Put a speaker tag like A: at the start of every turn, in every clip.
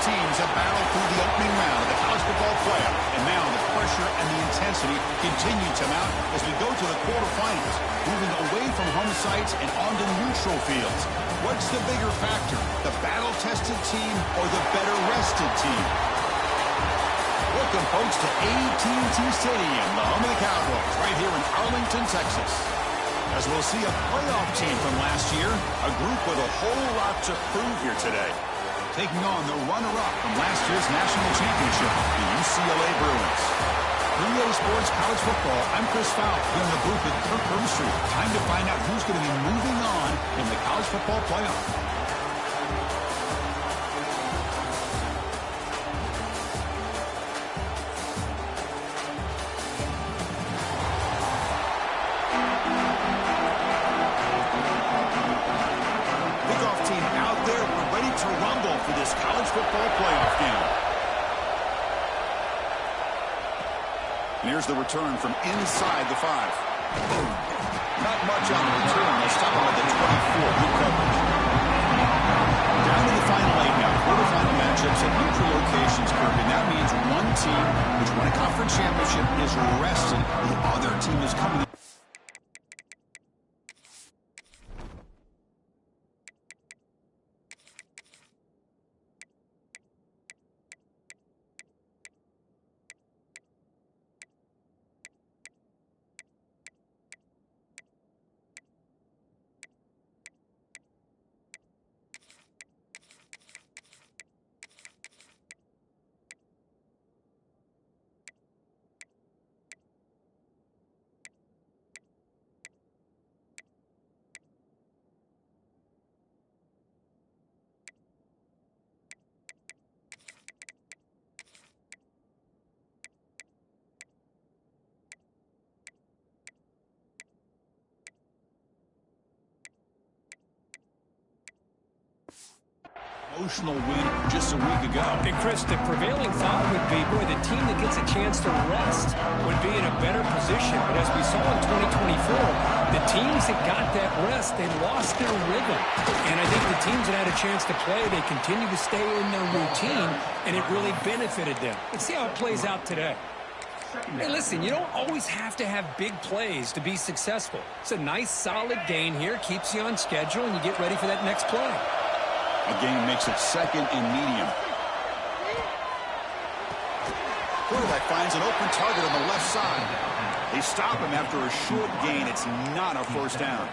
A: teams have battled through the opening round of the college football playoff, and now the pressure and the intensity continue to mount as we go to the quarterfinals, moving away from home sites and onto neutral fields. What's the bigger factor, the battle-tested team or the better-rested team? Welcome, folks, to AT&T Stadium, the home of the Cowboys, right here in Arlington, Texas. As we'll see a playoff team from last year, a group with a whole lot to prove here today. Taking on the runner-up from last year's national championship, the UCLA Bruins. 3A Sports College Football, I'm Chris Fowl, here in the booth with Kirk Herbstreit. Time to find out who's going to be moving on in the college football playoff. Here's the return from inside the 5. Not much on the return. They'll stop him at the 24. Good coverage. Down to the final 8 now. Quarterfinal matchups at neutral locations, Kirk. And that means one team which won a conference championship is rested. The other team is coming. Emotional win just a week ago.
B: And Chris, the prevailing thought would be, boy, the team that gets a chance to rest would be in a better position. But as we saw in 2024, the teams that got that rest, they lost their rhythm. And I think the teams that had a chance to play, they continue to stay in their routine, and it really benefited them. Let's see how it plays out today. Hey, listen, you don't always have to have big plays to be successful. It's a nice, solid gain here, keeps you on schedule, and you get ready for that next play.
A: A gain makes it second and medium. Quarterback finds an open target on the left side. They stop him after a short gain. It's not a first down.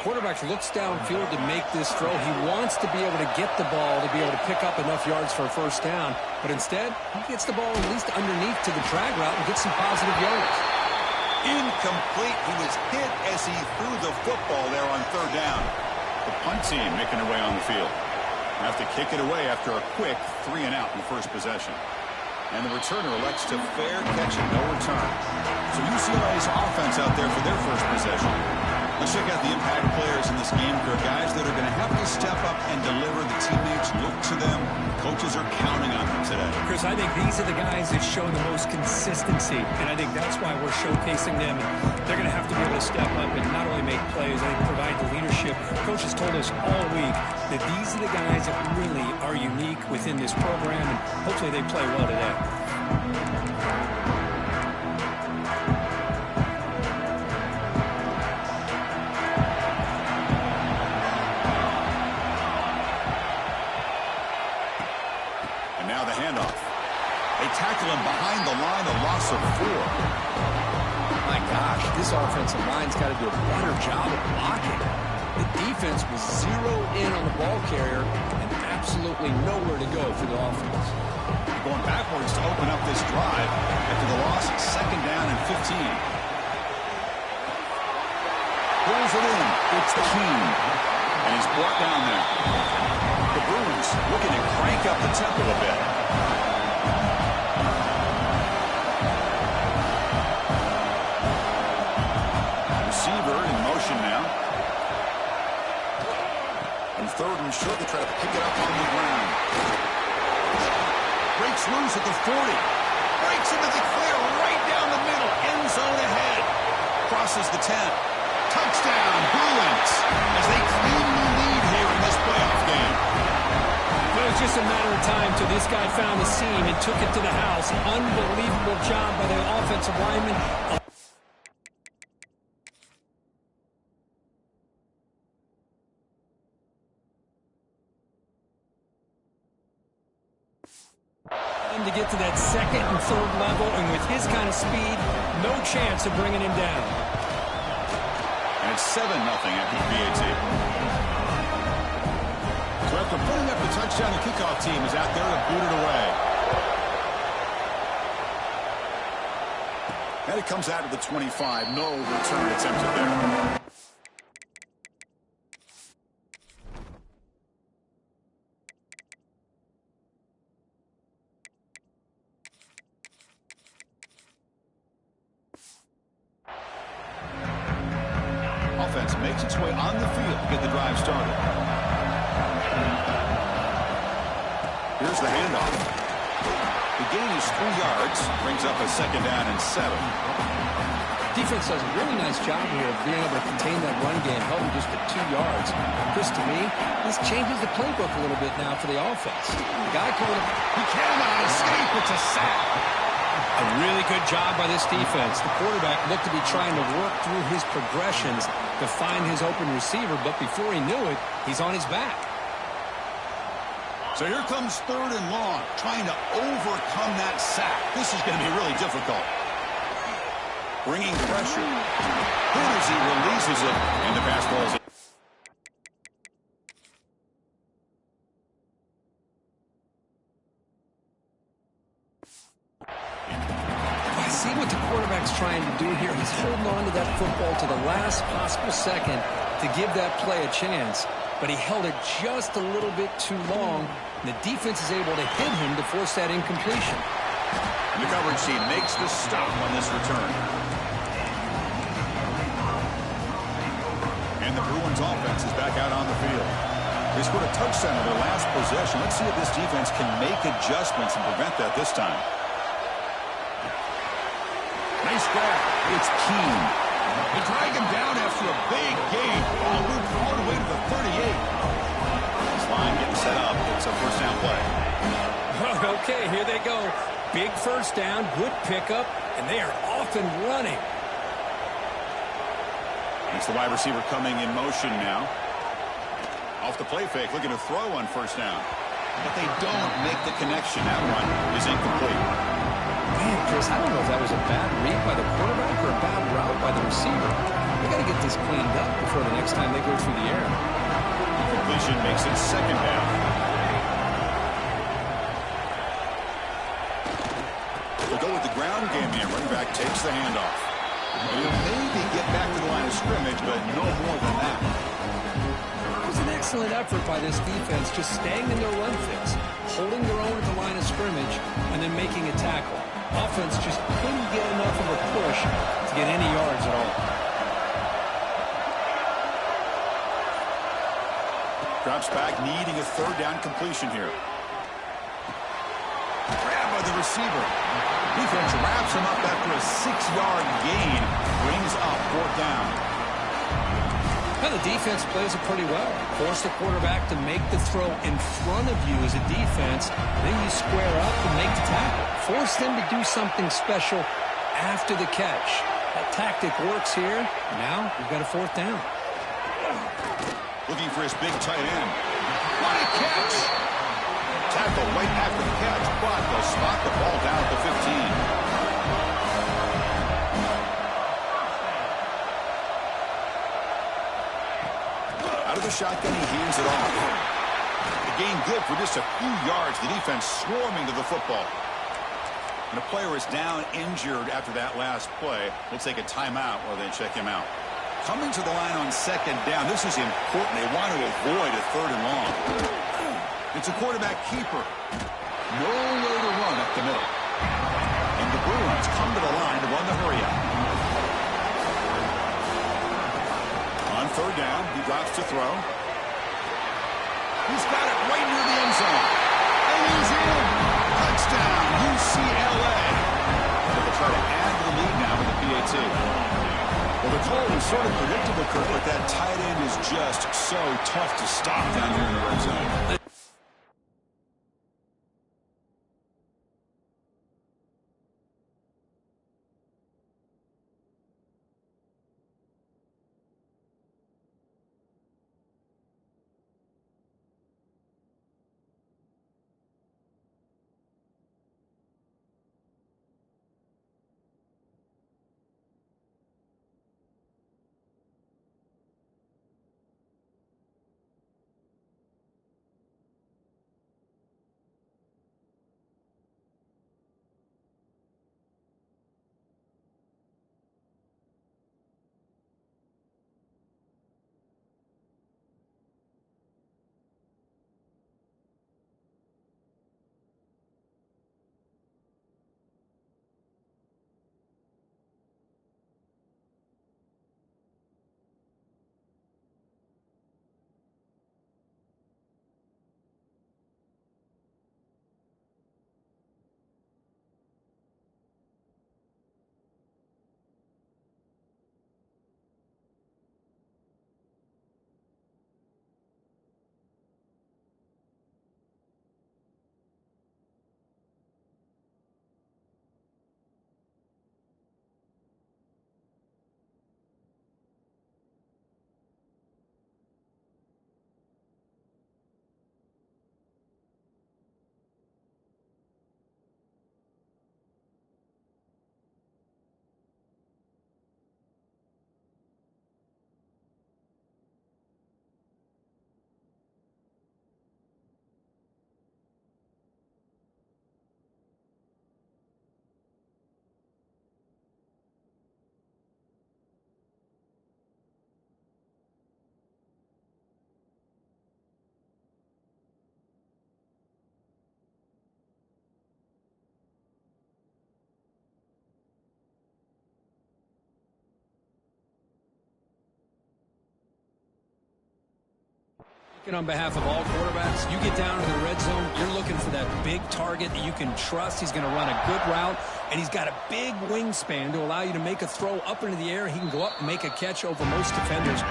B: Quarterback looks downfield to make this throw. He wants to be able to get the ball to be able to pick up enough yards for a first down. But instead, he gets the ball at least underneath to the drag route and gets some positive yards.
A: Incomplete. He was hit as he threw the football there on third down. The punt team making their way on the field. Have to kick it away after a quick 3-and-out in the first possession. And the returner elects to fair catch it, no return. So UCLA's offense out there for their first possession. Let's check out the impact players in this game. They're guys that are going to have to step up and deliver. The teammates look to them. Coaches are counting on them today.
B: Chris, I think these are the guys that show the most consistency, and I think that's why we're showcasing them. They're going to have to be able to step up and not only make plays, I think provide the leadership. Coaches told us all week that these are the guys that really are unique within this program, and hopefully they play well today.
A: Tackle him behind the line, a loss of 4.
C: My gosh, this offensive line's got to do a better job of blocking. The defense was zeroed in on the ball carrier and absolutely nowhere to go for the offense.
A: Going backwards to open up this drive after the loss, second down and 15. Pulls it in. It's Keene. And he's brought down there. The Bruins looking to crank up the tempo a bit. Receiver in motion now. And third and short, they try to pick it up on the ground. Breaks loose at the 40. Breaks into the clear right down the middle. End zone ahead. Crosses the 10. Touchdown, Bruins, as they cleanly lead here in this playoff game.
B: Well, it's just a matter of time till this guy found the seam and took it to the house. Unbelievable job by the offensive lineman. To get to that second and third level, and with his kind of speed, no chance of bringing him down.
A: And it's 7-0 after the PAT. So after putting up the touchdown, the kickoff team is out there to boot it away. And it comes out of the 25. No return attempted there. Offense makes its way on the field to get the drive started. Here's the handoff. The gain is 3 yards, brings up a 2nd down and 7.
B: Defense does a really nice job here of being able to contain that run game, held him just at 2 yards. Chris, to me, this changes the playbook a little bit now for the offense. The guy called him,
A: he cannot escape, it's a sack.
B: A really good job by this defense. The quarterback looked to be trying to work through his progressions to find his open receiver, but before he knew it, he's on his back.
A: So here comes 3rd and long, trying to overcome that sack. This is going to be really difficult. Bringing pressure. As he releases it, and the pass falls in.
B: See what the quarterback's trying to do here. He's holding on to that football to the last possible second to give that play a chance, but he held it just a little bit too long, and the defense is able to hit him to force that incompletion.
A: And the coverage team makes the stop on this return. And the Bruins offense is back out on the field. They scored a touchdown in their last possession. Let's see if this defense can make adjustments and prevent that this time. Nice grab. It's Keene. They drag him down after a big gain. Oh, moved all the way to the 38. This line getting set up. It's a 1st down play.
B: Okay, here they go. Big 1st down, good pickup, and they are off and running.
A: It's the wide receiver coming in motion now. Off the play fake, looking to throw on 1st down. But they don't make the connection. That one is incomplete.
B: Man, Chris, I don't know if that was a bad read by the quarterback or a bad route by the receiver. They got to get this cleaned up before the next time they go through the air.
A: Completion makes it 2nd down. We'll go with the ground game here. Running back takes the handoff. He'll maybe get back to the line of scrimmage, but no more than that.
B: It was an excellent effort by this defense, just staying in their run fits, holding their own at the line of scrimmage, and then making a tackle. Offense just couldn't get enough of a push to get any yards at all.
A: Drops back, needing a 3rd down completion here. Grab by the receiver. Defense wraps him up after a 6-yard gain. Brings up 4th down.
B: Well, the defense plays it pretty well. Force the quarterback to make the throw in front of you as a defense. Then you square up and make the tackle. Force them to do something special after the catch. That tactic works here. Now we've got a 4th down.
A: Looking for his big tight end. What a catch! Tackle right after the catch, but they'll spot the ball down at the 15. Out of the shotgun, he hands it off. The gain good for just a few yards. The defense swarming to the football. And a player is down injured after that last play. We'll take a timeout while they check him out. Coming to the line on 2nd down. This is important. They want to avoid a 3rd and long. It's a quarterback keeper. Nowhere to run up the middle. And the Bruins come to the line to run the hurry up. On 3rd down, he drops to throw. He's got it right near the end zone. And he's in. Touchdown, UCLA. They'll try to add to the lead now with the PAT. Well, the call was sort of predictable, Kurt, but that tight end is just so tough to stop down here in the red zone.
B: On behalf of all quarterbacks, you get down to the red zone, you're looking for that big target that you can trust. He's going to run a good route, and he's got a big wingspan to allow you to make a throw up into the air. He can go up and make a catch over most defenders.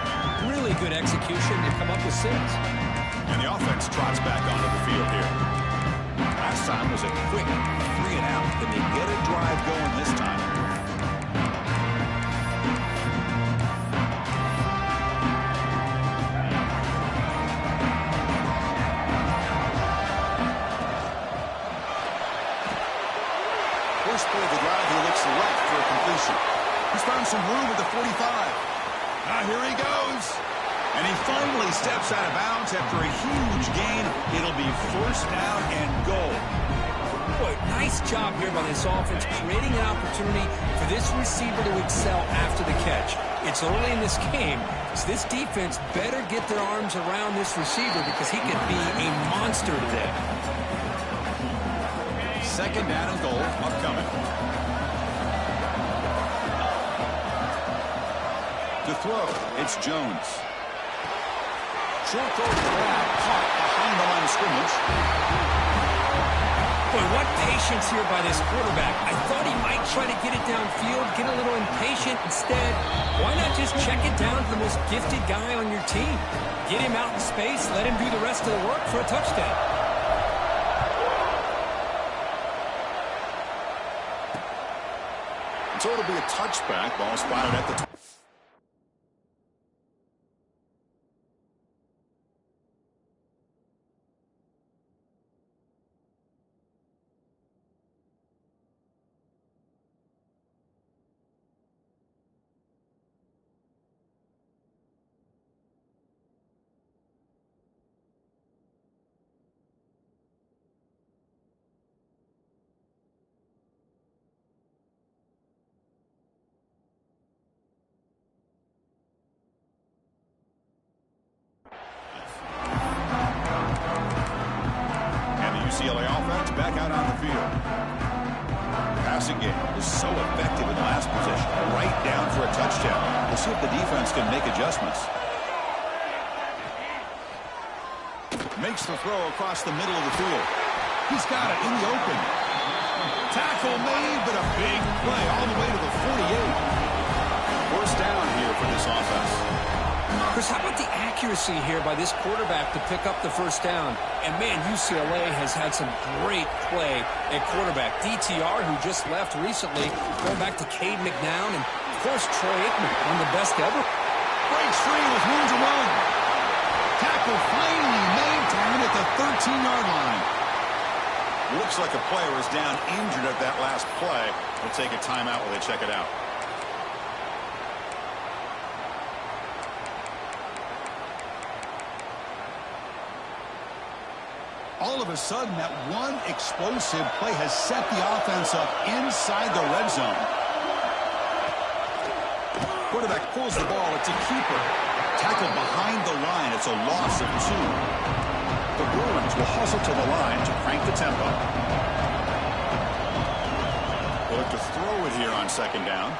B: Really good execution to come up with 6.
A: And the offense trots back onto the field here. Last time was a quick 3 and out. Can they get a drive going this time? First play of the drive, he looks left for a completion. He's found some room at the 45. Here he goes. And he finally steps out of bounds after a huge gain. It'll be first down and goal.
B: Boy, nice job here by this offense, creating an opportunity for this receiver to excel after the catch. It's early in this game, so this defense better get their arms around this receiver because he could be a monster today.
A: Second down and goal upcoming. To throw, it's Jones. Short throw to the back, caught behind the line of scrimmage.
B: Boy, what patience here by this quarterback. I thought he might try to get it downfield, get a little impatient. Instead, why not just check it down to the most gifted guy on your team? Get him out in space, let him do the rest of the work for a touchdown.
A: So it'll be a touchback. Ball spotted at the top. UCLA offense back out on the field. Passing game was so effective in the last possession. Right down for a touchdown. We'll see if the defense can make adjustments. Makes the throw across the middle of the field. He's got it in the open. Tackle made, but a big play all the way to the 48. First down here for this offense.
B: Chris, how about the accuracy here by this quarterback to pick up the first down? And, man, UCLA has had some great play at quarterback. DTR, who just left recently, going back to Cade McNown, and, of course, Troy Aikman, one of the best ever.
A: Breaks free with room to run. Tackle finally made, down at the 13-yard line. Looks like a player is down injured at that last play. We'll take a timeout while they check it out. All of a sudden, that one explosive play has set the offense up inside the red zone. Quarterback pulls the ball. It's a keeper. Tackled behind the line. It's a loss of 2. The Bruins will hustle to the line to crank the tempo. They'll look to throw it here on second down.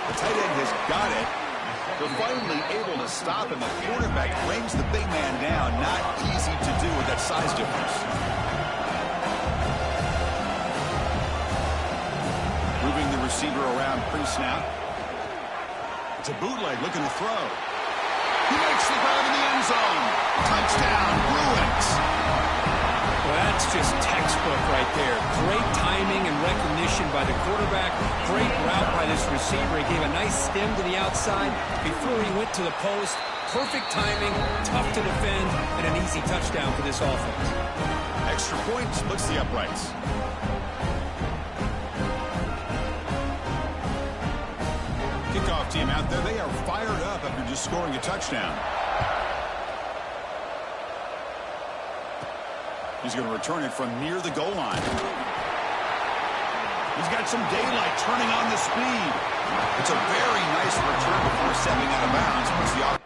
A: The tight end has got it. They're finally able to stop him. The quarterback brings the big man down. Not easy to do with that size difference. Moving the receiver around pre-snap. It's a bootleg looking to throw. He makes the grab in the end zone. Touchdown, Bruins.
B: Well, that's just textbook right there. Great timing and recognition by the quarterback. Great route by this receiver. He gave a nice stem to the outside before he went to the post. Perfect timing, tough to defend, and an easy touchdown for this offense.
A: Extra point splits the uprights. Kickoff team out there. They are fired up after just scoring a touchdown. He's going to return it from near the goal line. He's got some daylight turning on the speed. It's a very nice return before stepping out of bounds. Puts the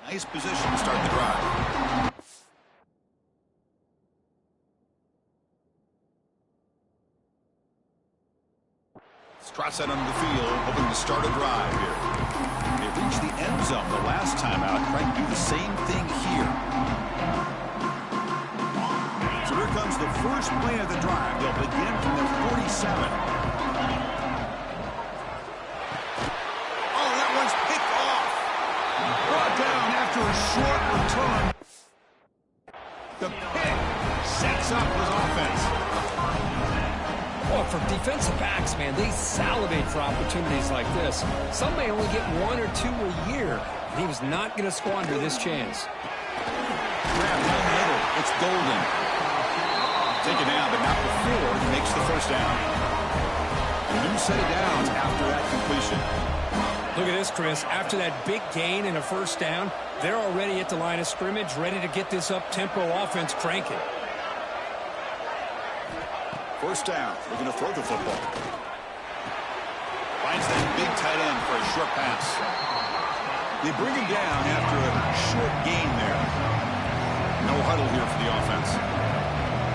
A: Nice position to start the drive. Trots out onto the field, hoping to start a drive here. They reached the end zone the last time out. Trying to do the same thing here. So here comes the first play of the drive. They'll begin from the 47. Oh, that one's picked off. Brought down after a short return. The pick sets up his offense.
B: Well, for defensive backs, man, they salivate for opportunities like this. Some may only get 1 or 2 a year. He was not going to squander this chance.
A: Grab down the middle. It's golden. Taken down, but not before he makes the first down. A new set of downs after that completion.
B: Look at this, Chris. After that big gain and a first down, they're already at the line of scrimmage, ready to get this up-tempo offense cranking.
A: First down. We're going to throw the football. Finds that big tight end for a short pass. They bring him down after a short gain there. No huddle here for the offense.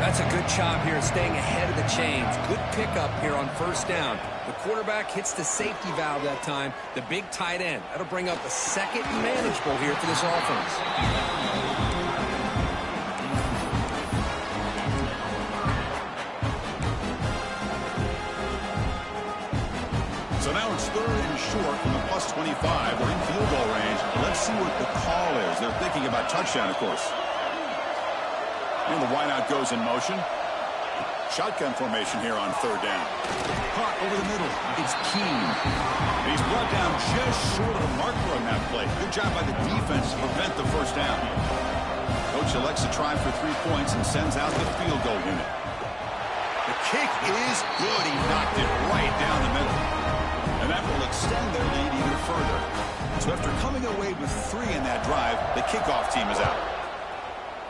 B: That's a good job here, staying ahead of the chains. Good pickup here on first down. The quarterback hits the safety valve that time. The big tight end. That'll bring up a second and manageable here for this offense.
A: So now it's third and short from the plus 25. We're in field goal range. Let's see what the call is. They're thinking about touchdown, of course. And the wideout goes in motion. Shotgun formation here on third down. Caught over the middle. It's Keene. He's brought down just short of the marker on that play. Good job by the defense to prevent the first down. Coach elects to try for 3 points and sends out the field goal unit. The kick is good. He knocked it right down the middle. And that will extend their lead even further. So after coming away with 3 in that drive, the kickoff team is out.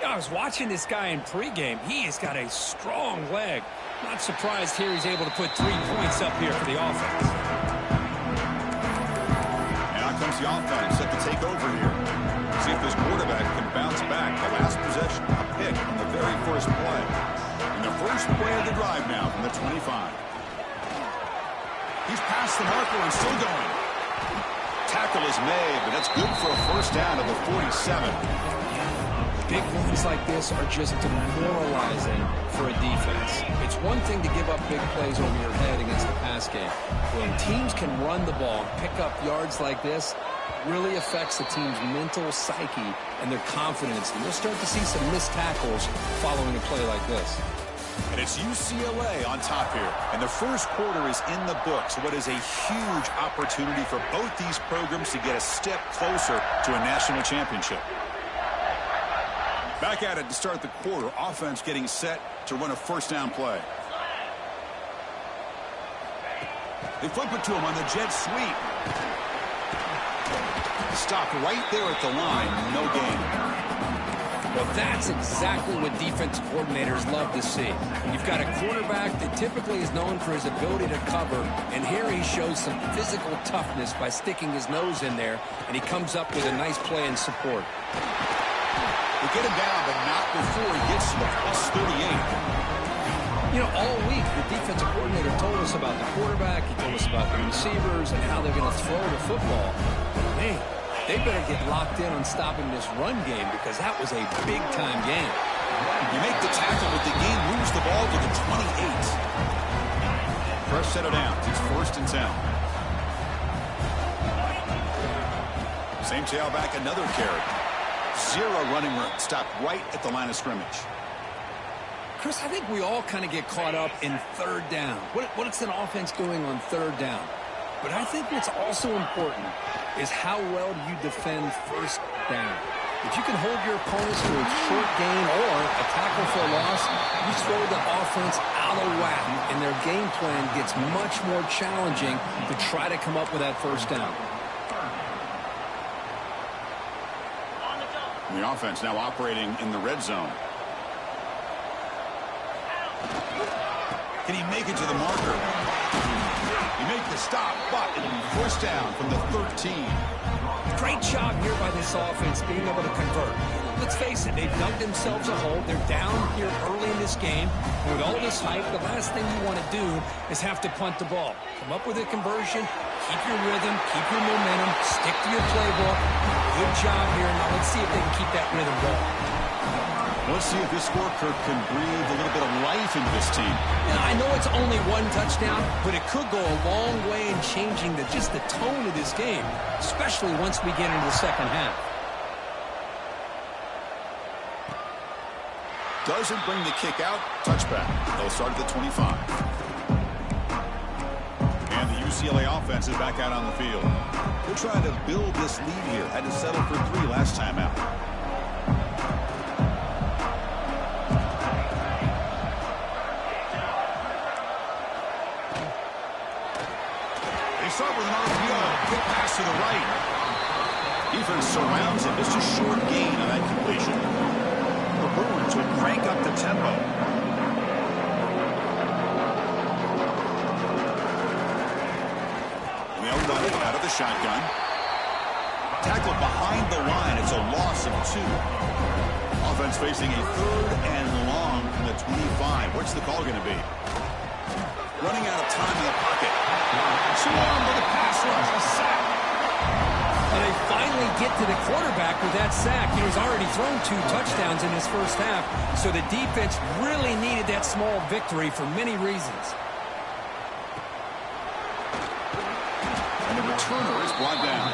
B: I was watching this guy in pregame. He has got a strong leg. Not surprised here he's able to put 3 points up here for the offense.
A: And out comes the offense set to take over here. See if this quarterback can bounce back. The last possession, a pick on the very first play. And the first play of the drive now from the 25. He's past the marker and still going. Tackle is made, but that's good for a first down to the 47.
B: Big ones like this are just demoralizing for a defense. It's one thing to give up big plays over your head against the pass game. When teams can run the ball, pick up yards like this, really affects the team's mental psyche and their confidence. And you'll start to see some missed tackles following a play like this.
A: And it's UCLA on top here. And the first quarter is in the books. What is a huge opportunity for both these programs to get a step closer to a national championship. Back at it to start the quarter. Offense getting set to run a first down play. They flip it to him on the jet sweep. Stop right there at the line. No gain.
B: Well, that's exactly what defensive coordinators love to see. You've got a quarterback that typically is known for his ability to cover, and here he shows some physical toughness by sticking his nose in there, and he comes up with a nice play in support.
A: They get him down, but not before he gets to the plus 38.
B: You know, all week, the defensive coordinator told us about the quarterback, he told us about the receivers, and how they're going to throw the football. Man, they better get locked in on stopping this run game because that was a big-time game.
A: You make the tackle, but the game moves the ball to the 28. Fresh set of downs. It's first and 10. Same tailback, another carry. 0 running room. Stopped right at the line of scrimmage.
B: Chris, I think we all kind of get caught up in third down. What's an offense doing on third down? But I think what's also important is how well do you defend first down. If you can hold your opponents to a short gain or a tackle for a loss, you throw the offense out of whack, and their game plan gets much more challenging to try to come up with that first down.
A: And the offense now operating in the red zone. Can he make it to the marker? He made the stop, but it'll be first down from the 13.
B: Great job here by this offense being able to convert. Let's face it, they've dug themselves a hole. They're down here early in this game. And with all this hype, the last thing you want to do is have to punt the ball. Come up with a conversion, keep your rhythm, keep your momentum, stick to your playbook. Good job here. Now let's see if they can keep that rhythm going.
A: Let's see if this scorecard can breathe a little bit of life into this team.
B: Now, I know it's only one touchdown, but it could go a long way in changing just the tone of this game, especially once we get into the second half.
A: Doesn't bring the kick out. Touchback. They'll start at the 25. And the UCLA offense is back out on the field. They're trying to build this lead here. Had to settle for 3 last time out. They start with an RPO. Quick pass to the right. Defense surrounds him. Just a short gain on that completion. The Bruins will crank up the tempo. They'll run it out of the shotgun. Tackle behind the line. It's a loss of 2. Offense facing a 3rd and long from the 25. What's the call going to be? Running out of time in the pocket. Swarm with the pass rush. A sack.
B: And they finally get to the quarterback with that sack. He was already thrown 2 touchdowns in his first half, so the defense really needed that small victory for many reasons.
A: And the returner is brought down.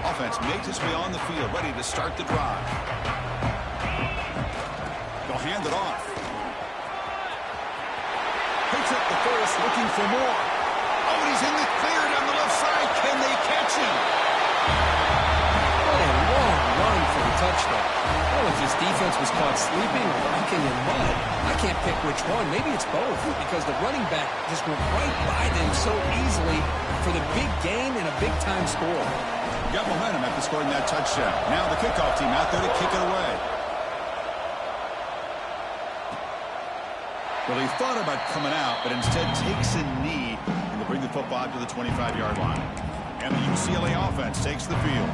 A: Offense makes its way on the field, ready to start the drive. They'll hand it off. Picks up the first, looking for more. Oh, and he's in the clear down the left side. Can they catch him?
B: What a long run for the touchdown. Oh, if this defense was caught sleeping or rocking in mud, I can't pick which one. Maybe it's both, because the running back just went right by them so easily for the big gain and a big-time score.
A: Got momentum after scoring that touchdown. Now the kickoff team out there to kick it away. Well, he thought about coming out, but instead takes a knee and to bring the football to the 25-yard line. And the UCLA offense takes the field.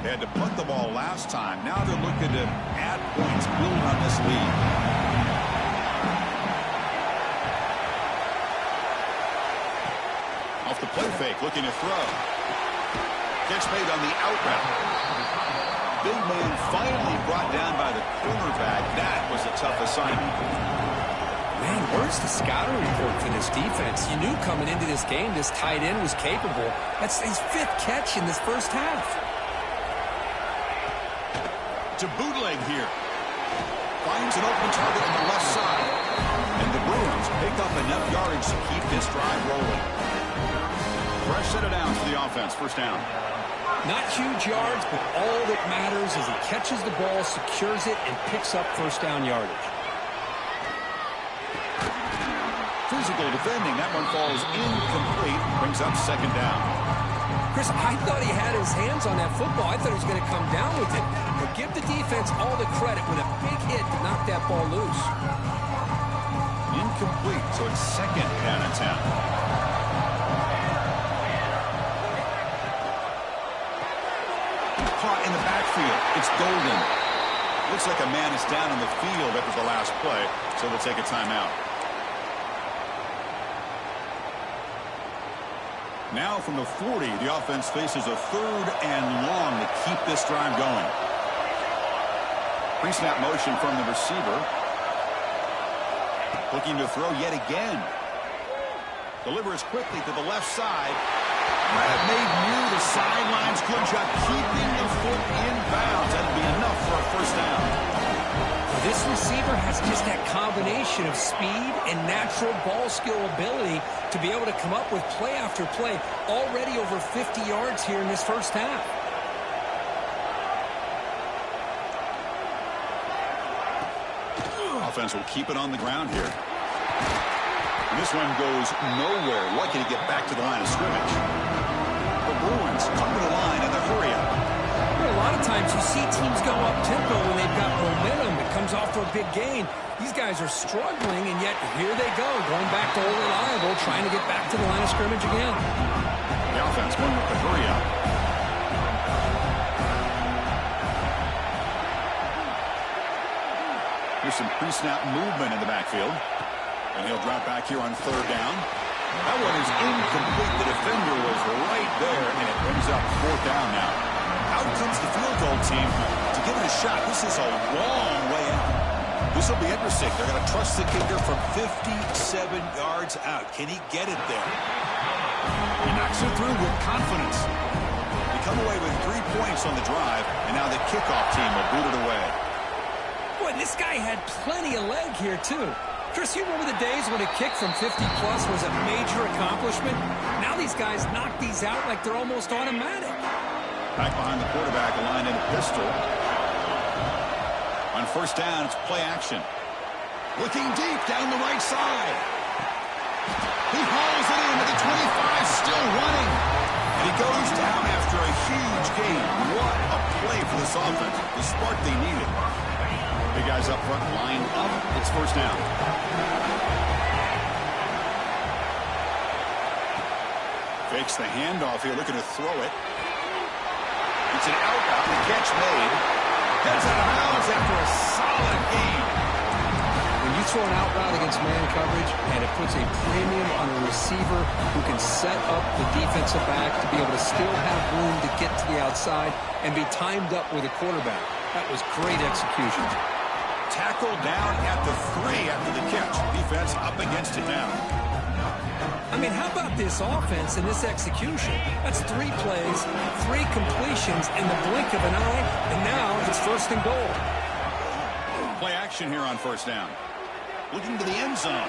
A: They had to punt the ball last time. Now they're looking to add points, build on this lead. Off the play fake, looking to throw. Catch made on the out route. Big man finally brought down by the cornerback. That was a tough assignment.
B: Man, where's the scouting report for this defense? You knew coming into this game this tight end was capable. That's his 5th catch in this first half.
A: To bootleg here. Finds an open target on the left side. And the Bruins pick up enough yardage to keep this drive rolling. Fresh set of downs for the offense. First down.
B: Not huge yards, but all that matters is he catches the ball, secures it, and picks up first down yardage.
A: Physical defending. That one falls incomplete. Brings up second down.
B: Chris, I thought he had his hands on that football. I thought he was going to come down with it. But give the defense all the credit with a big hit to knock that ball loose.
A: Incomplete, so it's second down and 10. Caught in the backfield. It's Golden. Looks like a man is down in the field after the last play, so they'll take a timeout. Now from the 40, the offense faces a 3rd and long to keep this drive going. Pre-snap motion from the receiver. Looking to throw yet again. Delivers quickly to the left side. That made near the sidelines. Good job keeping the foot in bounds. That'd be enough for a first down.
B: This receiver has just that combination of speed and natural ball skill ability to be able to come up with play after play. Already over 50 yards here in this first half.
A: Offense will keep it on the ground here. And this one goes nowhere. Lucky to get back to the line of scrimmage. The Bruins come to the line in the hurry-up.
B: A lot of times you see teams go up-tempo when they've got momentum. It comes off for a big gain. These guys are struggling, and yet here they go, going back to old reliable, trying to get back to the line of scrimmage again.
A: going with the hurry up. Here's some pre-snap movement in the backfield. And he'll drop back here on third down. That one is incomplete. The defender was right there, and it brings up fourth down now. Out comes the field goal team to give it a shot. This is a long way out. This will be interesting. They're going to trust the kicker from 57 yards out. Can he get it there? He knocks it through with confidence. They come away with 3 points on the drive, and now the kickoff team will boot it away.
B: Boy, this guy had plenty of leg here, too. Chris, you remember the days when a kick from 50-plus was a major accomplishment? Now these guys knock these out like they're almost automatic.
A: Back behind the quarterback, aligned in a pistol. On first down, it's play action. Looking deep down the right side. He hauls it in to the 25, still running. And he goes down after a huge gain. What a play for this offense. The spark they needed. Big guys up front, lined up. It's first down. Fakes the handoff here, looking to throw it. It's an out route. The catch made. Heads out of bounds after a solid gain.
B: When you throw an out route against man coverage, and it puts a premium on a receiver who can set up the defensive back to be able to still have room to get to the outside and be timed up with a quarterback. That was great execution.
A: Tackled down at the 3 after the catch. Defense up against it now.
B: I mean, how about this offense and this execution? That's 3 plays, 3 completions in the blink of an eye, and now it's first and goal.
A: Play action here on first down. Looking to the end zone.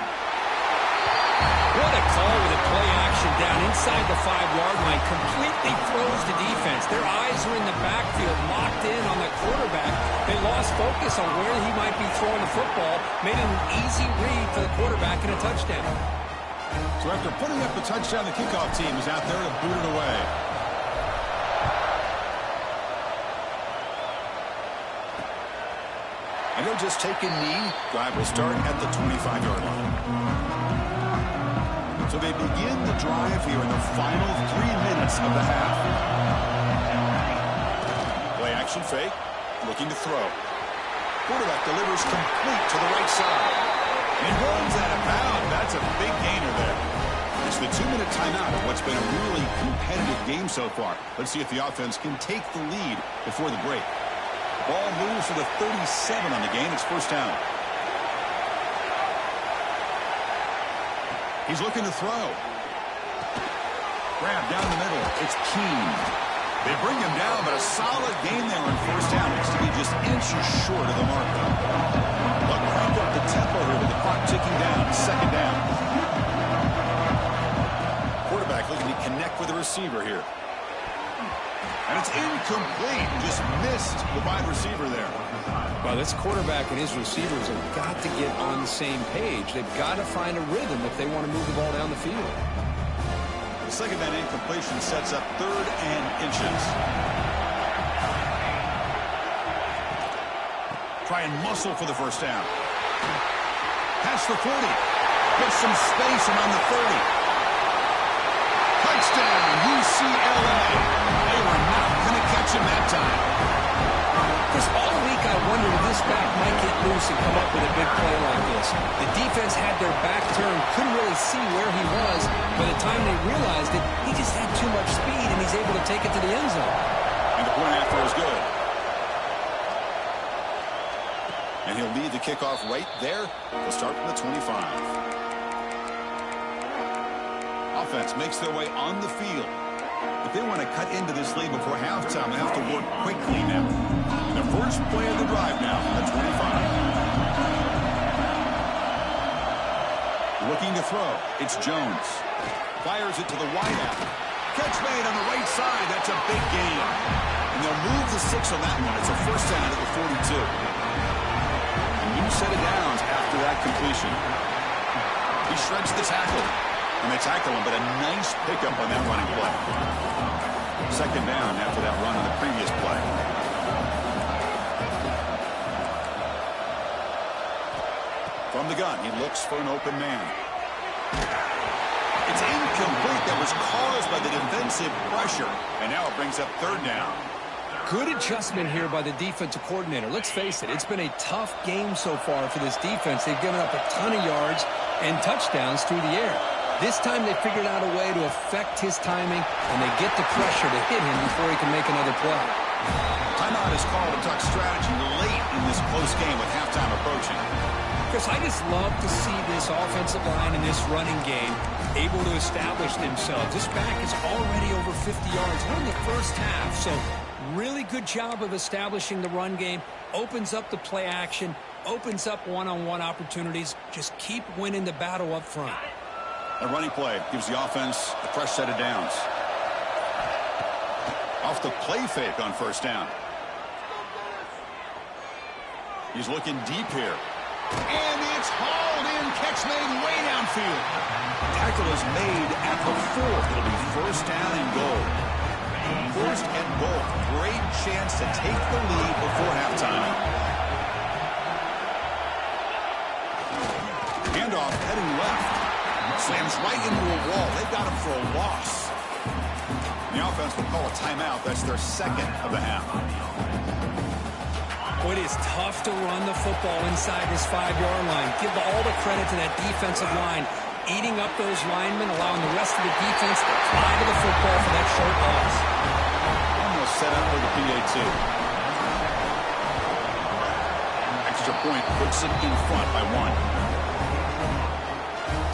B: What a call with a play action down inside the 5-yard line. Completely throws the defense. Their eyes are in the backfield, locked in on the quarterback. They lost focus on where he might be throwing the football. Made an easy read for the quarterback and a touchdown.
A: So after putting up the touchdown, the kickoff team is out there to boot it away. And he'll just take a knee. Drive will start at the 25-yard line. So they begin the drive here in the final 3 minutes of the half. Play action fake. Looking to throw. Quarterback delivers complete to the right side. And runs out of bounds. That's a big gainer there. It's the 2-minute timeout of what's been a really competitive game so far. Let's see if the offense can take the lead before the break. Ball moves to the 37 on the game. It's first down. He's looking to throw. Grab down the middle. It's Keene. They bring him down, but a solid gain there on first down. Needs to be just inches short of the mark. They'll crank up the tempo here with the clock ticking down. Second down. Quarterback looking to connect with the receiver here. And it's incomplete. Just missed the wide receiver there.
B: Well, this quarterback and his receivers have got to get on the same page. They've got to find a rhythm if they want to move the ball down the field.
A: The second down incompletion sets up 3rd and inches. Try and muscle for the first down. Past the 40. Gets some space around the 30. Touchdown, UCLA. They were not going to catch him that time.
B: Chris, all week I wondered if this back might get loose and come up with a big play like this. The defense had their back turned, couldn't really see where he was. By the time they realized it, he just had too much speed, and he's able to take it to the end zone.
A: And the point after is good. And he'll lead the kickoff right there. They'll start from the 25. Offense makes their way on the field. If they want to cut into this lead before halftime, they have to work quickly now. And the first play of the drive now from the 25. Looking to throw. It's Jones. Fires it to the wideout. Catch made on the right side. That's a big gain. And they'll move the 6 on that one. It's a first down at the 42. A new set of downs after that completion. He shreds the tackle. And they tackle him, but a nice pickup on that running play. Second down after that run on the previous play. From the gun, he looks for an open man. It's incomplete. That was caused by the defensive pressure. pressure, and now it brings up third down.
B: Good adjustment here by the defensive coordinator. Let's face it, it's been a tough game so far for this defense. They've given up a ton of yards and touchdowns through the air. This time they figured out a way to affect his timing, and they get the pressure to hit him before he can make another play.
A: Timeout is called to talk strategy late in this close game with halftime approaching.
B: Chris, I just love to see this offensive line and this running game able to establish themselves. This back is already over 50 yards in the first half, so really good job of establishing the run game, opens up the play action, opens up one-on-one opportunities. Just keep winning the battle up front.
A: A running play gives the offense a fresh set of downs. Off the play fake on first down. He's looking deep here. And it's hauled in. Catch made way downfield. Tackle is made at the 4. It'll be first down and goal. First and goal. Great chance to take the lead before halftime. Handoff heading left. Slams right into a wall. They've got him for a loss. The offense will call a timeout. That's their second of the half.
B: Boy, it is tough to run the football inside this 5-yard line. Give all the credit to that defensive line, eating up those linemen, allowing the rest of the defense to fly to the football for that short loss.
A: Almost set up for the PAT. Extra point puts it in front by 1.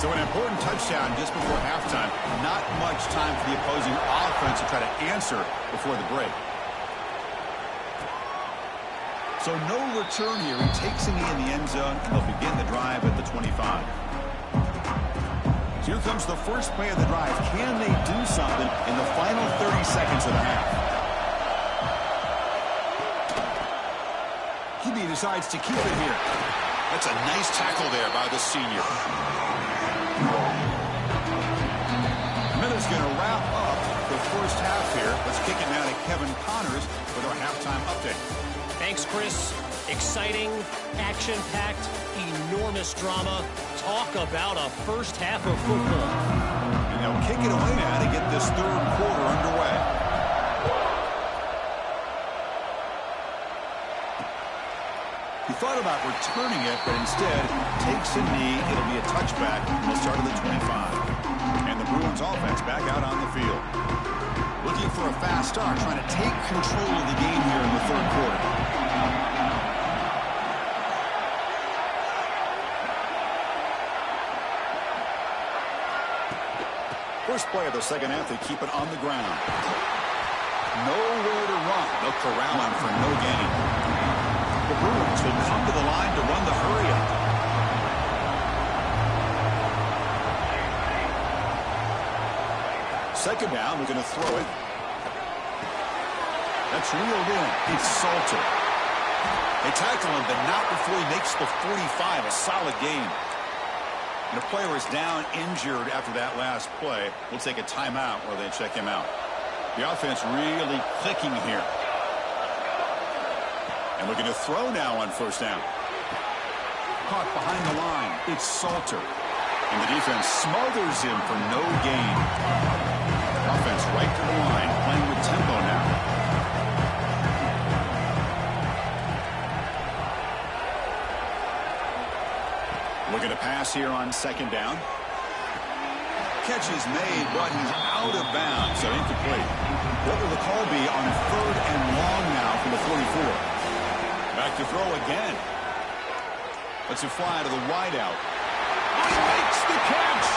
A: So an important touchdown just before halftime. Not much time for the opposing offense to try to answer before the break. So no return here. He takes a knee in the end zone, and they'll begin the drive at the 25. So here comes the first play of the drive. Can they do something in the final 30 seconds of the half? QB decides to keep it here. That's a nice tackle there by the senior. Miller's going to wrap up the first half here. Let's kick it now to Kevin Connors with our halftime update.
D: Thanks, Chris. Exciting, action-packed, enormous drama. Talk about a first half of football.
A: And they'll kick it away now to get this third quarter underway. He thought about returning it, but instead takes a knee. It'll be a touchback from the start of the 25. And the Bruins offense back out on the field. Looking for a fast start, trying to take control of the game here in the third quarter. First play of the second half, they keep it on the ground. Nowhere to run. They'll corral him for no gain. The Bruins will come to the line to run the hurry-up. Second down, we're going to throw it. That's reeled in. It's Salter. They tackle him, but not before he makes the 45. A solid game. And the player is down injured after that last play. We'll take a timeout while they check him out. The offense really clicking here. And looking to throw now on first down. Caught behind the line. It's Salter. And the defense smothers him for no gain. Offense right to the line, playing with tempo now. Looking to pass here on second down. Catch is made, but he's out of bounds, so incomplete. What will the call be on third and long now from the 44? Back to throw again. Lets it fly to the wideout. He makes the catch.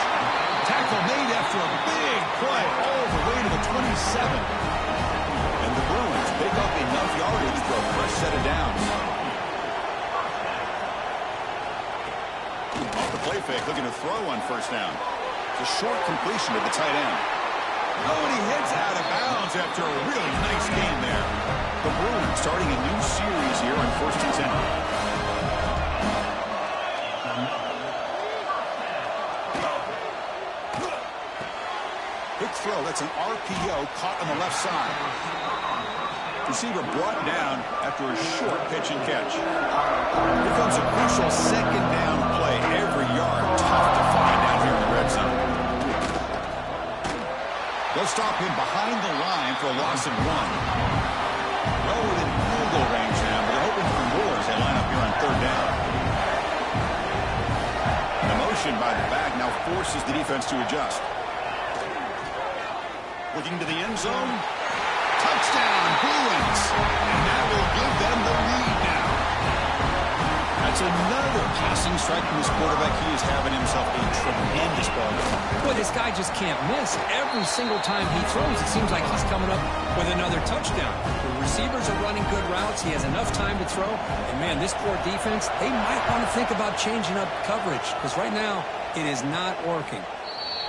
A: Tackle made after a big play all the way to the 27. And the Bruins pick up enough yardage for a fresh set of downs. Off the play fake, looking to throw on first down. It's a short completion to the tight end. Oh, and he heads out of bounds after a really nice game there. The Bruins starting a new series here on 1st and 10. Quick throw, that's an RPO caught on the left side. Receiver brought down after a short pitch and catch. Here comes a crucial second down play. Every yard tough to find out here in the red zone. They'll stop him behind the line for a loss of 1. Well within field goal range now, but they're hoping for more as they line up here on 3rd down. The motion by the back now forces the defense to adjust. Looking to the end zone. Touchdown, Bruins. And that will give them the lead now. That's another passing strike from this quarterback. He is having himself a tremendous ball game.
B: Boy, this guy just can't miss. Every single time he throws, it seems like he's coming up with another touchdown. The receivers are running good routes. He has enough time to throw. And, man, this poor defense, they might want to think about changing up coverage because right now it is not working.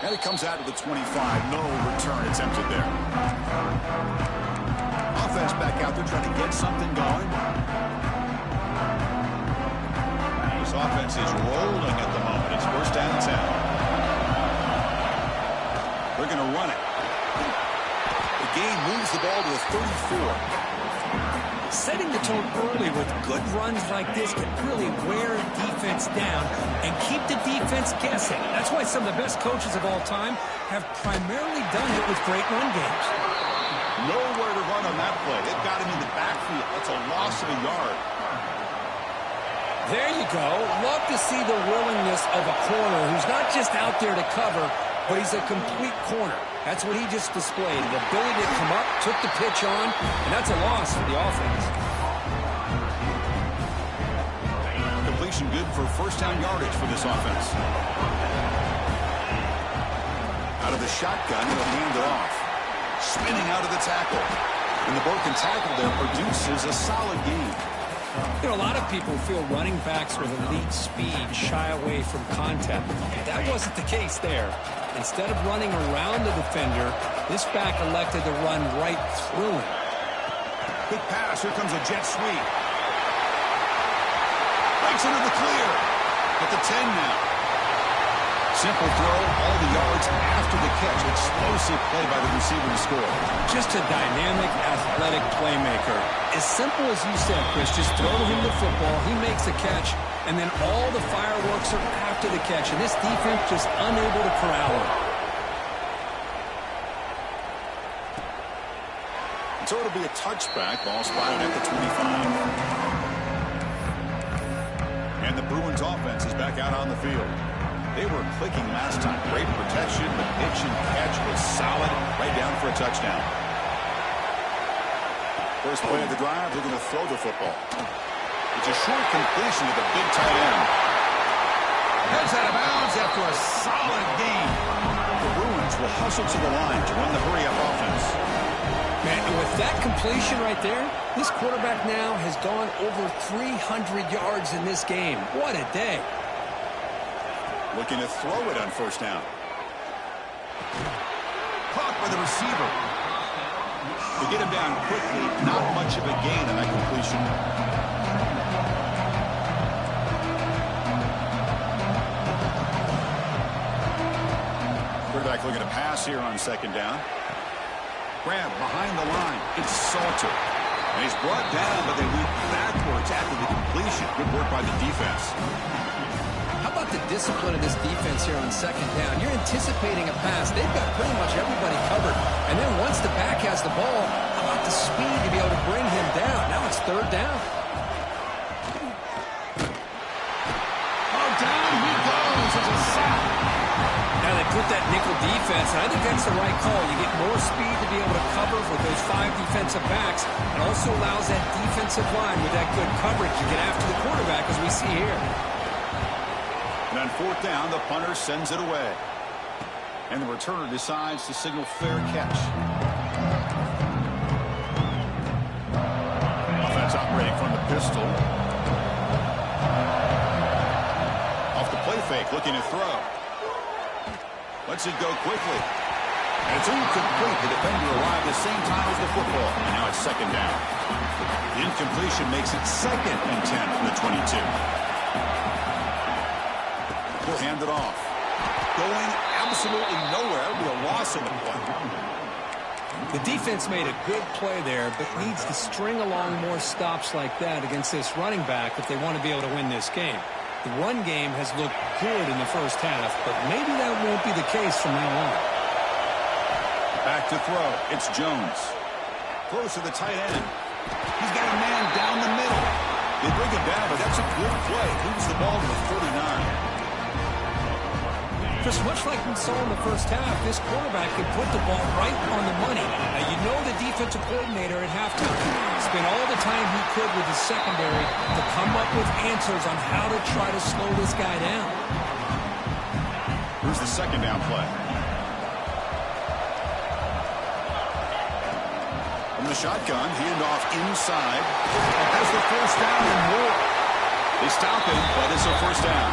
A: And it comes out to the 25. No return attempted there. Offense back out there trying to get something going. This offense is rolling at the moment. It's 1st down and 10. They're going to run it. The game moves the ball to the 34.
B: Setting the tone early with good runs like this can really wear a defense down and keep the defense guessing. That's why some of the best coaches of all time have primarily done it with great run games.
A: Nowhere to run on that play. They've got him in the backfield. That's a loss of a yard.
B: There you go. Love to see the willingness of a corner who's not just out there to cover, but he's a complete corner. That's what he just displayed. The ability to come up, took the pitch on, and that's a loss for the offense.
A: Completion good for 1st down yardage for this offense. Out of the shotgun, he'll hand it off. Spinning out of the tackle. And the broken tackle there produces a solid gain.
B: You know, a lot of people feel running backs with elite speed shy away from contact. That wasn't the case there. Instead of running around the defender, this back elected to run right through him.
A: Quick pass. Here comes a jet sweep. Breaks into the clear. At the 10 now. Simple throw, all the yards after the catch. Explosive play by the receiver to score.
B: Just a dynamic, athletic playmaker. As simple as you said, Chris, just throw him the football, he makes a catch, and then all the fireworks are after the catch. And this defense just unable to corral him.
A: So it'll be a touchback. Ball spotted at the 25. And the Bruins offense is back out on the field. They were clicking last time. Great protection. The pitch and catch was solid. Right down for a touchdown. First play of the drive, they're going to throw the football. It's a short completion to the big tight end. Heads out of bounds after a solid gain. The Bruins will hustle to the line to run the hurry-up offense.
B: Man, and with that completion right there, this quarterback now has gone over 300 yards in this game. What a day.
A: Looking to throw it on 1st down. Caught by the receiver. To get him down quickly, not much of a gain on that completion. Quarterback looking to pass here on 2nd down. Grab behind the line. It's Salter. And he's brought down, but they leap backwards after the completion. Good work by the defense.
B: How about the discipline of this defense here on 2nd down? You're anticipating a pass. They've got pretty much everybody covered. And then once the back has the ball, how about the speed to be able to bring him down? Now it's 3rd down.
A: Oh, down he goes. It's a sack.
B: Now they put that nickel defense, and I think that's the right call. You get more speed to be able to cover with those 5 defensive backs. It also allows that defensive line with that good coverage to get after the quarterback, as we see here.
A: And on 4th down, the punter sends it away. And the returner decides to signal fair catch. Offense operating from the pistol. Off the play fake, looking to throw. Lets it go quickly. And it's incomplete. The defender arrived at the same time as the football. And now it's 2nd down. The incompletion makes it 2nd and 10 from the 22. We'll hand it off. Going absolutely nowhere with a loss on the play.
B: The defense made a good play there, but needs to string along more stops like that against this running back if they want to be able to win this game. The run game has looked good in the 1st half, but maybe that won't be the case from now on.
A: Back to throw. It's Jones. Throws to the tight end. He's got a man down the middle. They bring him down, but that's a good play. Moves the ball to the 49.
B: Just much like we saw in the first half, this quarterback could put the ball right on the money. Now, you know the defensive coordinator at halftime spent all the time he could with his secondary to come up with answers on how to try to slow this guy down.
A: Here's the second down play. From the shotgun, handoff inside. Has the first down and more. They stop him, but it's a first down.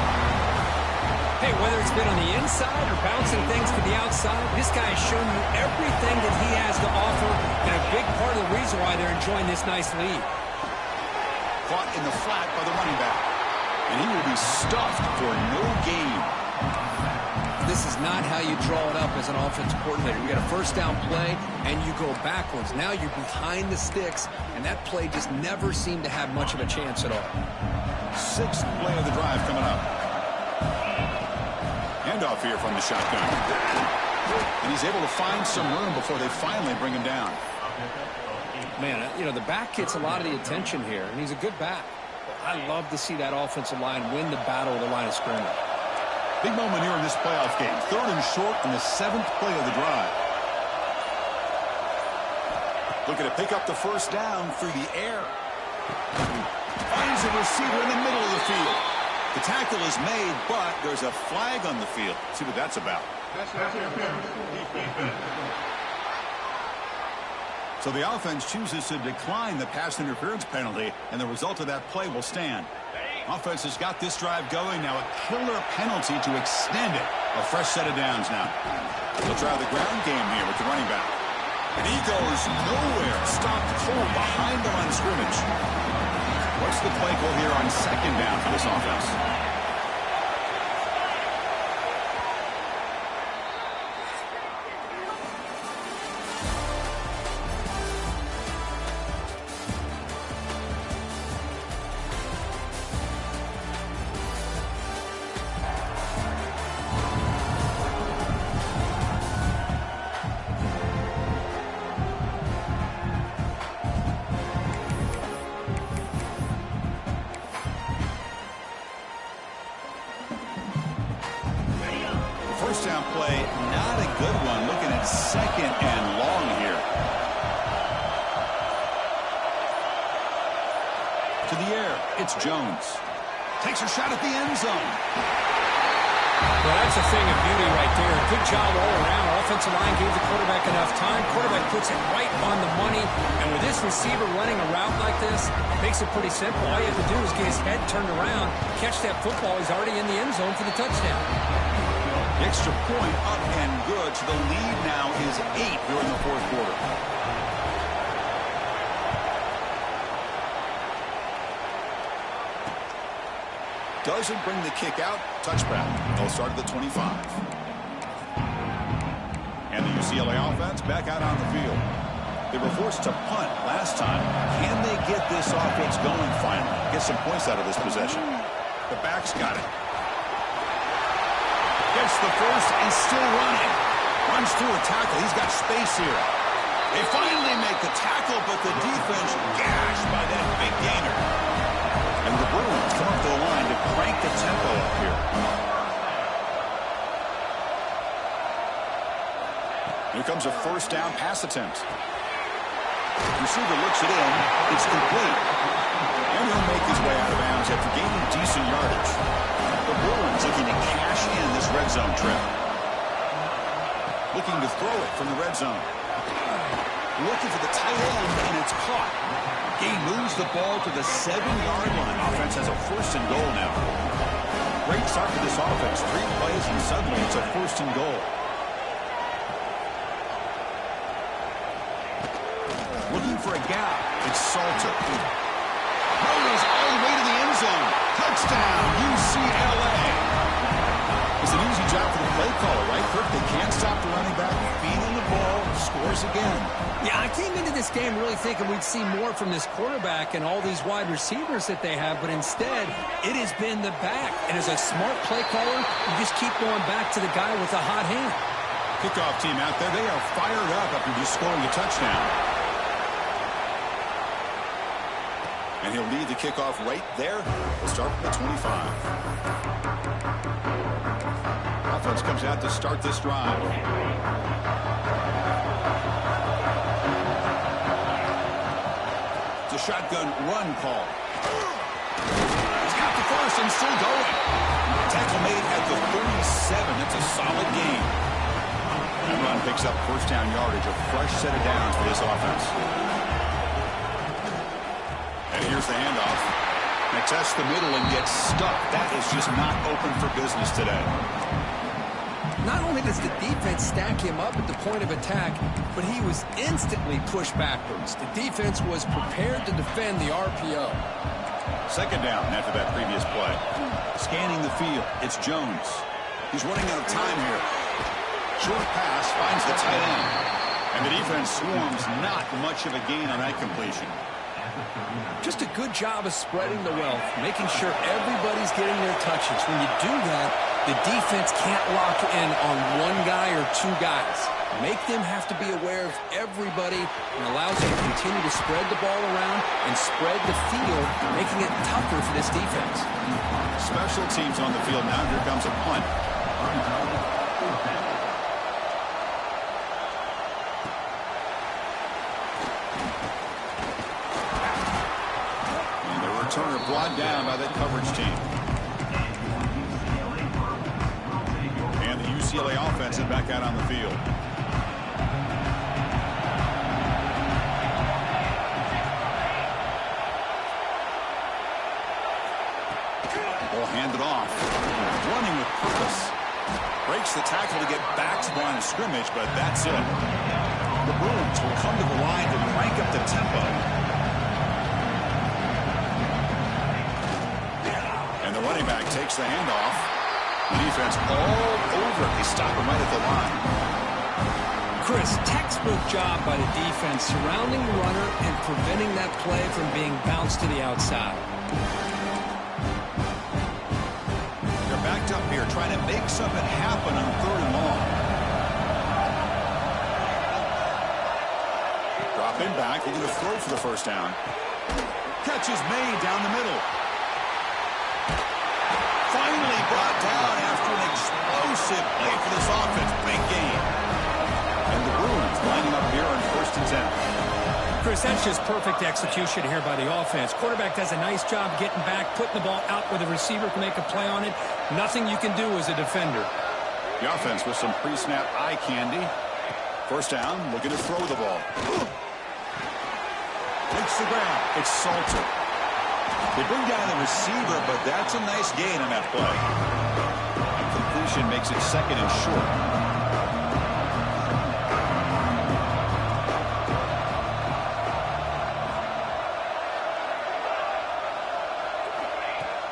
B: Hey, whether it's been on the inside or bouncing things to the outside, this guy has shown you everything that he has to offer, and a big part of the reason why they're enjoying this nice lead.
A: Caught in the flat by the running back. And he will be stuffed for no gain.
C: This is not how you draw it up as an offensive coordinator. You get a first down play, and you go backwards. Now you're behind the sticks, and that play just never seemed to have much of a chance at all.
A: Sixth play of the drive coming up. Handoff here from the shotgun. And he's able to find some room before they finally bring him down.
B: Man, you know, the back gets a lot of the attention here, and he's a good back. I love to see that offensive line win the battle of the line of scrimmage.
A: Big moment here in this playoff game. 3rd and short on the 7th play of the drive. Looking to pick up the first down through the air. Finds a receiver in the middle of the field. The tackle is made, but there's a flag on the field. Let's see what that's about. So the offense chooses to decline the pass interference penalty, and the result of that play will stand. Offense has got this drive going. Now a killer penalty to extend it. A fresh set of downs now. They'll try the ground game here with the running back. And he goes nowhere. Stopped cold behind the line of scrimmage. What's the play call here on second down for this offense? First down play, not a good one. Looking at second and long here. To the air, it's Jones. Takes a shot at the end zone.
B: Well, that's a thing of beauty right there. Good job all around. Offensive line gave the quarterback enough time. Quarterback puts it right on the money. And with this receiver running a route like this, makes it pretty simple. All you have to do is get his head turned around, catch that football. He's already in the end zone for the touchdown.
A: The extra point up and good. So the lead now is 8 during the 4th quarter. Doesn't bring the kick out. Touchback. They'll start at the 25. And the UCLA offense back out on the field. They were forced to punt last time. Can they get this offense going finally? Get some points out of this possession. The back's got it. Gets the first and still running. Runs through a tackle. He's got space here. They finally make the tackle, but the defense gashed by that big gainer. And the Bruins come up to the line to crank the tempo up here. Here comes a first down pass attempt. Receiver looks it in. It's complete. And he'll make his way out of bounds after gaining decent yardage. The Bruins looking to cash in this red zone trip. Looking to throw it from the red zone. Looking for the tight end, and it's caught. Gain moves the ball to the 7-yard line. Offense has a first and goal now. Great start to this offense. 3 plays, and suddenly it's a first and goal. Looking for a gap. It's Salter. Rolls all the way to the end zone. Touchdown, UCLA. It's an easy job for the play caller, right, Kirk? They can't stop the running back. Feeding the ball. Scores again.
B: Yeah, I came into this game really thinking we'd see more from this quarterback and all these wide receivers that they have, but instead, it has been the back. And as a smart play caller, you just keep going back to the guy with the hot hand.
A: Kickoff team out there, they are fired up after just scoring a touchdown. And he'll lead the kickoff right there. We'll start at 25. Offense comes out to start this drive. It's a shotgun run call. He's got the first and still going. Tackle made at the 37. That's a solid gain. That run picks up first down yardage, a fresh set of downs for this offense. And here's the handoff. They test the middle and get stuck. That is just not open for business today.
C: Not only does the defense stack him up at the point of attack, but he was instantly pushed backwards. The defense was prepared to defend the RPO.
A: Second down after that previous play. Scanning the field, it's Jones. He's running out of time here. Short pass finds the tight end. And the defense swarms, not much of a gain on that completion.
C: Just a good job of spreading the wealth, making sure everybody's getting their touches. When you do that, the defense can't lock in on one guy or two guys. Make them have to be aware of everybody and allows you to continue to spread the ball around and spread the field, making it tougher for this defense.
A: Special teams on the field now. Here comes a punt. And the returner brought down by that coverage team. And the UCLA offense is back out on the field. Ball handed off. Running with purpose. Breaks the tackle to get back to the line of scrimmage, but that's it. The Bruins will come to the line to crank up the tempo. And the running back takes the handoff. The defense all over it. They stop him right at the line.
B: Chris, textbook job by the defense surrounding the runner and preventing that play from being bounced to the outside.
A: Backed up here, trying to make something happen on third and long. Dropping back, looking to throw for the first down. Catch is made down the middle. Finally brought down after an explosive play for this offense. Big game. And the Bruins lining up here on 1st and 10.
B: Chris, that's just perfect execution here by the offense. Quarterback does a nice job getting back, putting the ball out where the receiver can make a play on it. Nothing you can do as a defender.
A: The offense with some pre-snap eye candy. First down, looking to throw the ball. Takes the ground. It's Salter. They bring down the receiver, but that's a nice gain on that play. And completion makes it 2nd and short.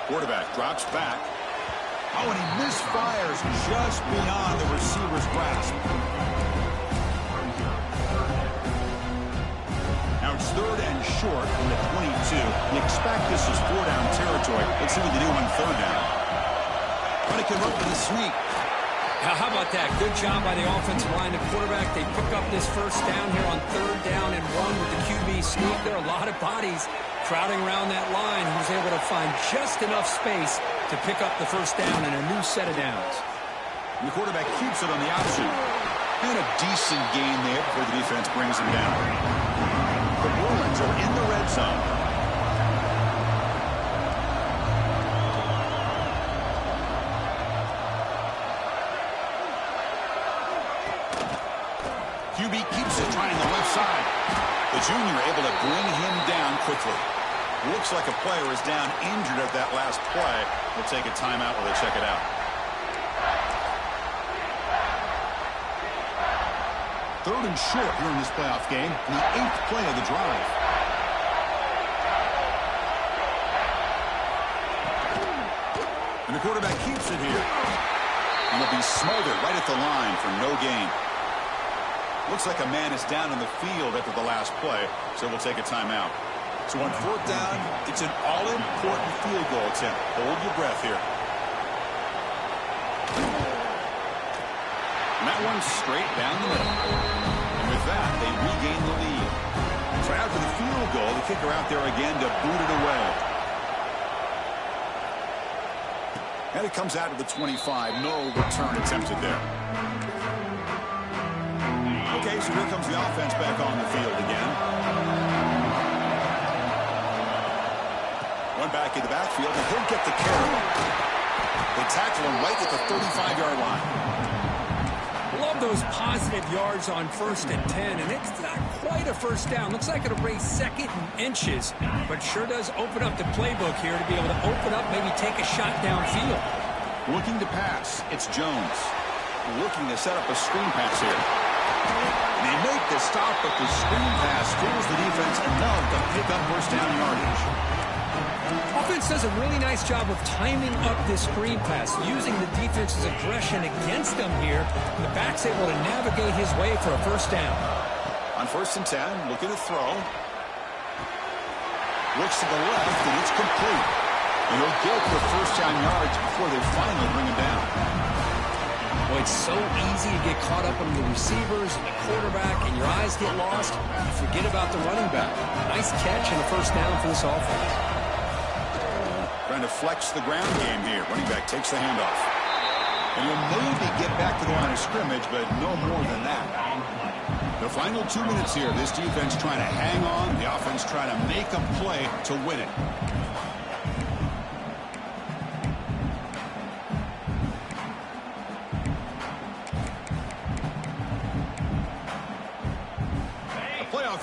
A: Quarterback drops back. Oh, and he misfires just beyond the receiver's grasp. Now it's 3rd and short from the 22. You expect this is 4-down territory. Let's see what they do on 3rd down. But it can run with a sneak.
B: Now, how about that? Good job by the offensive line. The quarterback, they pick up this first down here on 3rd down and 1 with the QB sneak. There are a lot of bodies crowding around that line. He was able to find just enough space to pick up the first down and a new set of downs.
A: And the quarterback keeps it on the option. And a decent gain there before the defense brings him down. The Bruins are in the red zone. QB keeps it trying the left side. The junior able to bring him down quickly. Looks like a player is down injured at that last play. We'll take a timeout while they check it out. Third and short here in this playoff game, and the 8th play of the drive. And the quarterback keeps it here. And he'll be smothered right at the line for no gain. Looks like a man is down in the field after the last play, so we'll take a timeout. So on 4th down, it's an all-important field goal attempt. Hold your breath here. And that one's straight down the middle. And with that, they regain the lead. So after the field goal, the kicker out there again to boot it away. And it comes out to the 25. No return attempted there. Okay, so here comes the offense back on the field again. One back in the backfield, and he'll get the carry. They tackle him right at the 35-yard line.
B: Love those positive yards on 1st and 10, and it's not quite a first down. Looks like it'll bring 2nd and inches, but sure does open up the playbook here to be able to open up, maybe take a shot downfield.
A: Looking to pass, it's Jones. Looking to set up a screen pass here. They make the stop, but the screen pass fools the defense enough to pick up first down yardage.
B: Offense does a really nice job of timing up this screen pass, using the defense's aggression against them here. And the back's able to navigate his way for a first down.
A: On 1st and 10, looking to throw. Looks to the left, and it's complete. And he'll get for first down yards before they finally bring him down.
B: Boy, it's so easy to get caught up on the receivers and the quarterback, and your eyes get lost. You forget about the running back. Nice catch and a first down for this offense.
A: Trying to flex the ground game here. Running back takes the handoff. And he'll maybe get back to the line of scrimmage, but no more than that. The final 2 minutes here. This defense trying to hang on. The offense trying to make a play to win it.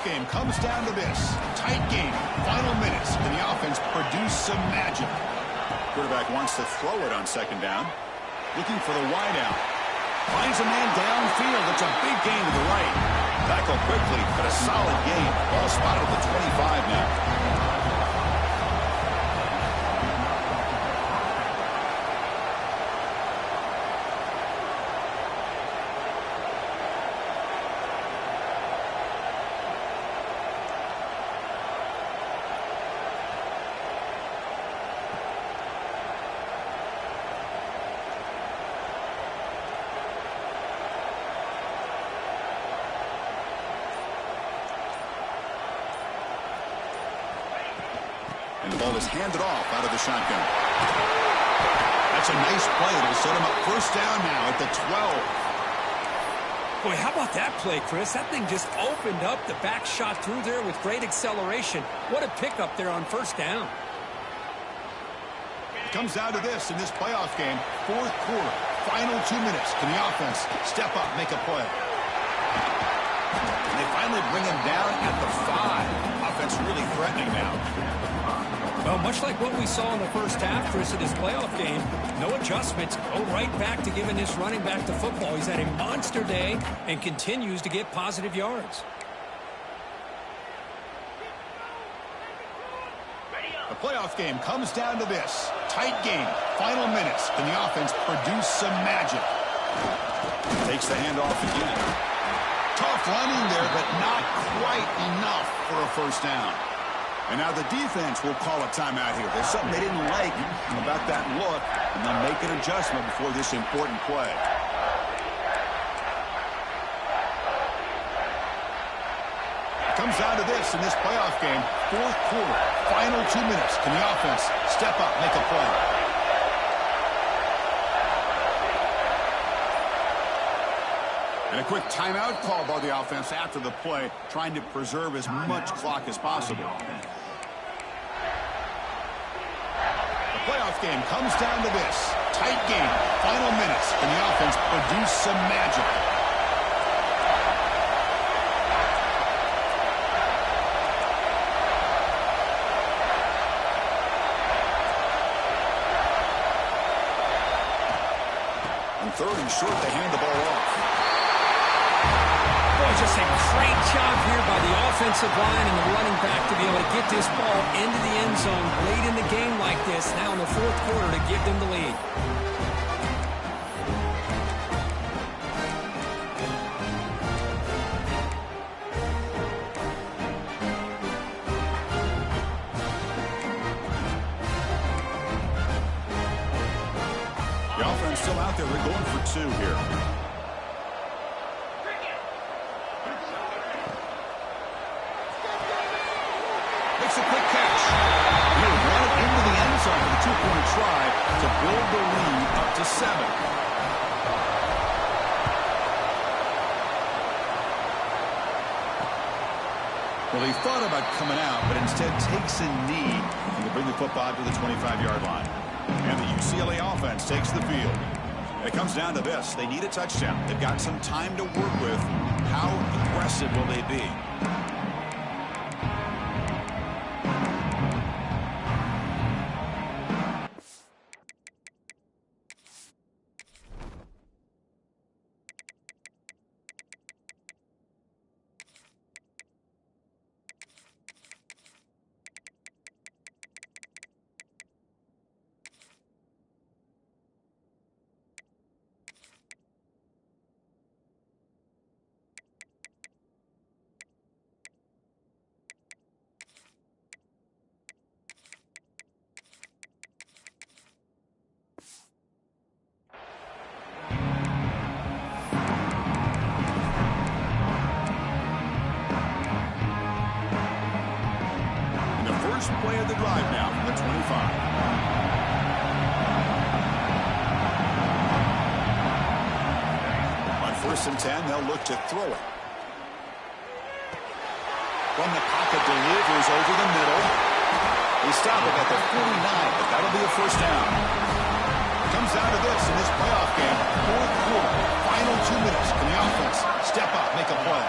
A: Game comes down to this. Tight game. Final minutes. Can the offense produce some magic? Quarterback wants to throw it on 2nd down. Looking for the wide out. Finds a man downfield. It's a big gain to the right. Tackle quickly, but a solid gain. Ball spotted at the 25 now. And the ball is handed off out of the shotgun. That's a nice play. It'll set him up first down now at the 12.
B: Boy, how about that play, Chris? That thing just opened up. The back shot through there with great acceleration. What a pickup there on first down.
A: It comes down to this in this playoff game. 4th quarter, final 2 minutes. Can the offense step up, make a play? And they finally bring him down at the 5. Offense really threatening now.
B: Well, much like what we saw in the first half, Chris, of this playoff game, no adjustments. Go right back to giving this running back the football. He's had a monster day and continues to get positive yards.
A: The playoff game comes down to this. Tight game. Final minutes. Can the offense produce some magic? Takes the handoff again. Tough running there, but not quite enough for a first down. And now the defense will call a timeout here. There's something they didn't like about that look, and they'll make an adjustment before this important play. It comes down to this in this playoff game. 4th quarter, final 2 minutes. Can the offense step up, make a play? And a quick timeout call by the offense after the play, trying to preserve as much clock as possible. The playoff game comes down to this. Tight game, final minutes. Can the offense produce some magic? On 3rd and short, they hand the ball off.
B: Just a great job here by the offensive line and the running back to be able to get this ball into the end zone late in the game like this, now in the 4th quarter, to give them the lead.
A: The offense still out there. They're going for 2 here. makes a quick catch. He'll run it into the end zone for the two-point try to build the lead up to 7. Well, he thought about coming out, but instead takes a knee and will bring the football to the 25-yard line. And the UCLA offense takes the field. It comes down to this. They need a touchdown. They've got some time to work with. How aggressive will they be? First play of the drive now from the 25. On 1st and 10, they'll look to throw it. From the pocket, delivers over the middle. They stop it at the 49, but that'll be a first down. It comes down to this in this playoff game. 4th quarter, final 2 minutes. Can the offense step up, make a play?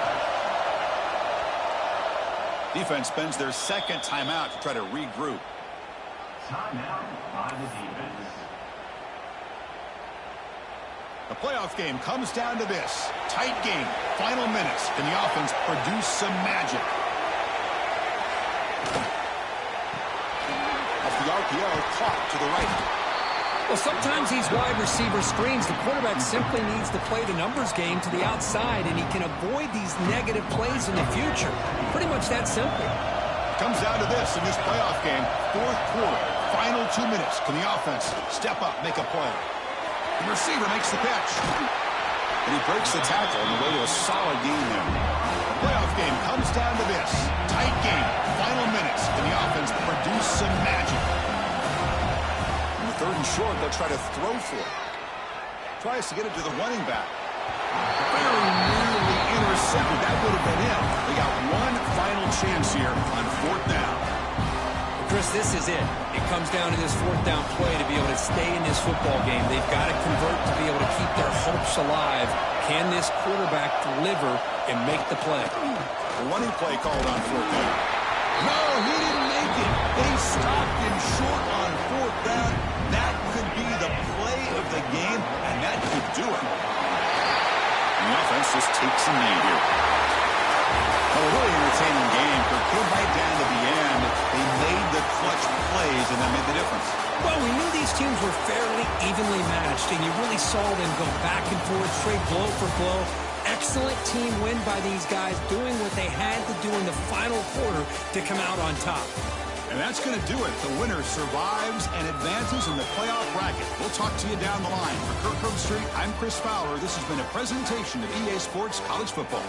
A: Defense spends their second timeout to try to regroup.
E: Timeout by the defense.
A: The playoff game comes down to this. Tight game, final minutes. Can the offense produce some magic? Off the RPO, clock to the right.
B: Well, sometimes these wide receiver screens, the quarterback simply needs to play the numbers game to the outside, and he can avoid these negative plays in the future. Pretty much that simple.
A: Comes down to this in this playoff game. 4th quarter, final 2 minutes. Can the offense step up, make a play? The receiver makes the catch. And he breaks the tackle on the way to a solid game there. The playoff game comes down to this. Tight game, final minutes. Can the offense produce some magic? 3rd and short, they'll try to throw for it. Tries to get it to the running back. Very nearly intercepted. That would have been it. They got one final chance here on 4th down.
B: Chris, this is it. It comes down to this 4th down play to be able to stay in this football game. They've got to convert to be able to keep their hopes alive. Can this quarterback deliver and make the play?
A: The running play called on 4th down. No, he didn't make it. They stopped him short on 4th down. That could be the play of the game, and that could do it. The offense just takes a knee here. A really entertaining game. But came right down to the end. They made the clutch plays, and that made the difference.
B: Well, we knew these teams were fairly evenly matched, and you really saw them go back and forth, trade blow for blow. Excellent team win by these guys, doing what they had to do in the final quarter to come out on top.
A: And that's going to do it. The winner survives and advances in the playoff bracket. We'll talk to you down the line. For Kirk Street, I'm Chris Fowler. This has been a presentation of EA Sports College Football.